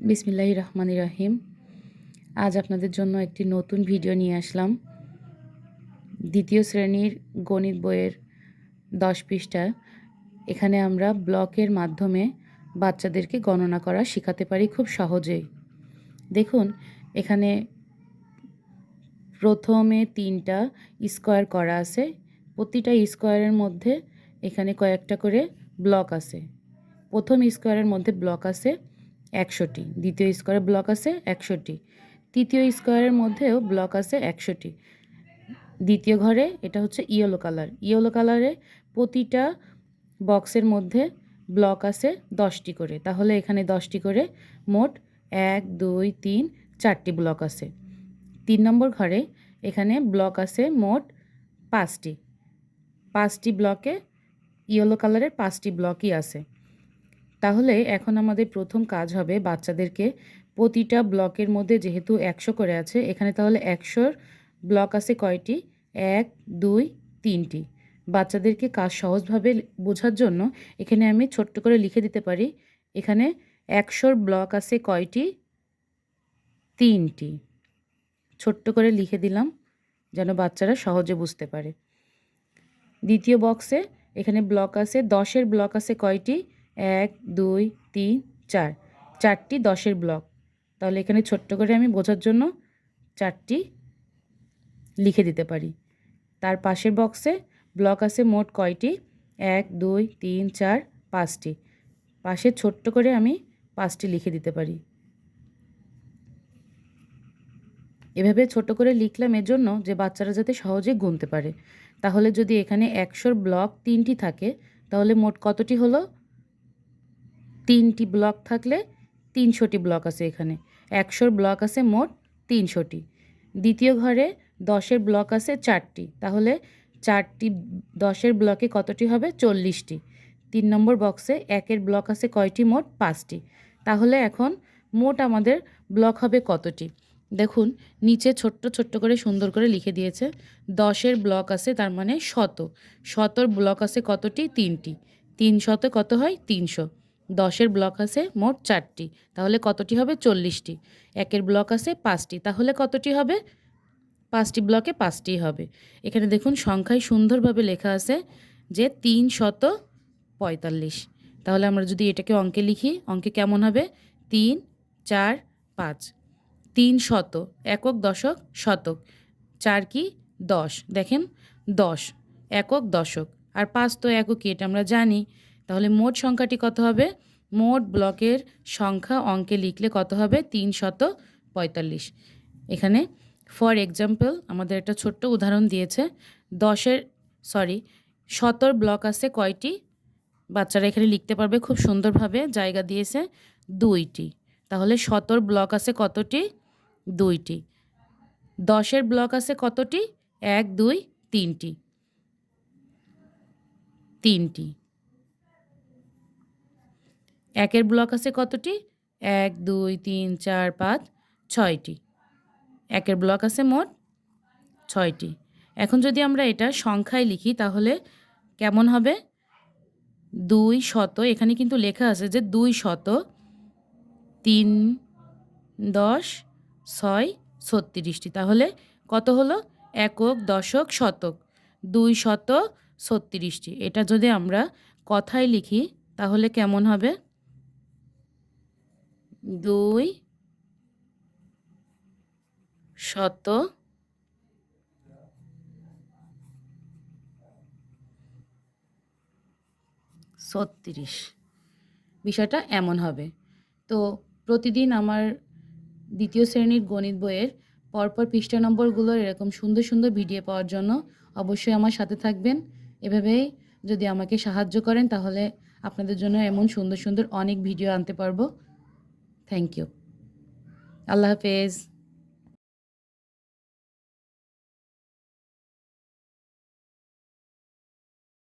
বিসমিল্লাহির রহমানির রহিম। আজ আপনাদের জন্য একটি নতুন ভিডিও নিয়ে আসলাম। দ্বিতীয় শ্রেণীর গণিত বইয়ের 10 পৃষ্ঠা। এখানে আমরা ব্লকের মাধ্যমে বাচ্চাদেরকে গণনা করা শেখাতে পারি খুব সহজেই। দেখুন, এখানে প্রথমে 3টা স্কোয়ার করা আছে। প্রতিটা স্কোয়ারের মধ্যে এখানে কয়েকটা করে ব্লক আছে। প্রথম স্কোয়ারের মধ্যে ব্লক আছে 100টি, দ্বিতীয় স্কোয়ারে ব্লক আছে 100টি, তৃতীয় স্কোয়ারের মধ্যেও ব্লক আছে 100টি। দ্বিতীয় ঘরে এটা হচ্ছে ইয়েলো কালার। ইয়েলো কালারে প্রতিটা বক্সের মধ্যে ব্লক আছে 10টি করে। তাহলে এখানে 10টি করে, মোট 1 2 3 4টি ব্লক আছে। 3 নম্বর ঘরে এখানে ব্লক আছে মোট 5টি। 5টি ব্লকে ইয়েলো কালারের 5টি ব্লকই আছে। তাহলে এখন আমাদের প্রথম কাজ হবে বাচ্চাদেরকে প্রতিটা ব্লকের মধ্যে, যেহেতু 100 করে আছে, এখানে তাহলে 100র ব্লক আছে কয়টি? 1 2 3টি। বাচ্চাদেরকে কাজ সহজভাবে বোঝার জন্য এখানে আমি ছোট্ট করে লিখে দিতে পারি, এখানে 100র ব্লক আছে কয়টি? 3টি। ছোট্ট করে লিখে দিলাম যেন বাচ্চারা সহজে বুঝতে পারে। দ্বিতীয় বক্সে এখানে ব্লক আছে 10-এর ব্লক আছে কয়টি? 1 2 3 4, 4টি 10-এর ব্লক। তাহলে এখানে ছোট্ট করে আমি বোঝার জন্য 4টি লিখে দিতে পারি। তার পাশের বক্সে ব্লক আছে মোট কয়টি? 1 2 3 4 5টি। পাশে ছোট্ট করে আমি 5টি লিখে দিতে পারি। এভাবে ছোট করে লিখলাম এর জন্য যে বাচ্চারা যাতে সহজে গুনতে পারে। তাহলে যদি এখানে 100র ব্লক 3টি থাকে, তাহলে মোট কতটি হলো? 3টি ব্লক থাকলে 300টি ব্লক আছে এখানে। 100র ব্লক আছে মোট 300টি। দ্বিতীয় ঘরে 10-এর ব্লক আছে 4টি। তাহলে 4টি 10-এর ব্লকে কতটি হবে? 40টি। 3 নম্বর বক্সে 1-এর ব্লক আছে কয়টি? মোট 5টি। তাহলে এখন মোট আমাদের ব্লক হবে কতটি? দেখুন, নিচে ছোট্ট ছোট্ট করে সুন্দর করে লিখে দিয়েছে। 10-এর ব্লক আছে, তার মানে 100। 100র ব্লক আছে কতটি? 3টি। 3 শতে কত হয়? 300। 10-এর ব্লক আছে মোট 4টি। তাহলে কতটি হবে? 40টি। 1-এর ব্লক আছে 5টি। তাহলে কতটি হবে? 5টি ব্লকে 5টিই হবে। এখানে দেখুন সংখ্যায় সুন্দরভাবে লেখা আছে যে 345। তাহলে আমরা যদি এটাকে অঙ্কে লিখি, অঙ্কে কেমন হবে? 3 4 5। 300, একক দশক শতক, 4 কি? 10। দেখেন 10 একক দশক, আর 5 তো এককই, এটা আমরা জানি। তাহলে মোট সংখ্যাটি কত হবে? মোট ব্লকের সংখ্যা অঙ্কে লিখলে কত হবে? 345। এখানে ফর এক্সাম্পল আমাদের একটা ছোট্ট উদাহরণ দিয়েছে। 100র ব্লক আছে কয়টি? বাচ্চারা এখানে লিখতে পারবে খুব সুন্দরভাবে, জায়গা দিয়েছে 2টি। তাহলে 100র ব্লক আছে কতটি? 2টি। 10-এর ব্লক আছে কতটি? 1 2 3টি। 3টি। 1-এর ব্লক আছে কতটি? 1 2 3 4 5 6টি। 1-এর ব্লক আছে মোট 6টি। এখন যদি আমরা এটা সংখ্যায় লিখি তাহলে কেমন হবে? 200, এখানে কিন্তু লেখা আছে যে 200, 3 10 6 36টি। তাহলে কত হলো? একক দশক শতক 236টি। এটা যদি আমরা কথায় লিখি তাহলে কেমন হবে? 236। বিষয়টা এমন হবে। তো প্রতিদিন আমার দ্বিতীয় শ্রেণীর গণিত বইয়ের পরপর পৃষ্ঠা নম্বরগুলোর এরকম সুন্দর সুন্দর ভিডিও পাওয়ার জন্য অবশ্যই আমার সাথে থাকবেন। এভাবেই যদি আমাকে সাহায্য করেন তাহলে আপনাদের জন্য এমন সুন্দর সুন্দর অনেক ভিডিও আনতে পারবো। Thank you. আল্লাহ হাফেজ।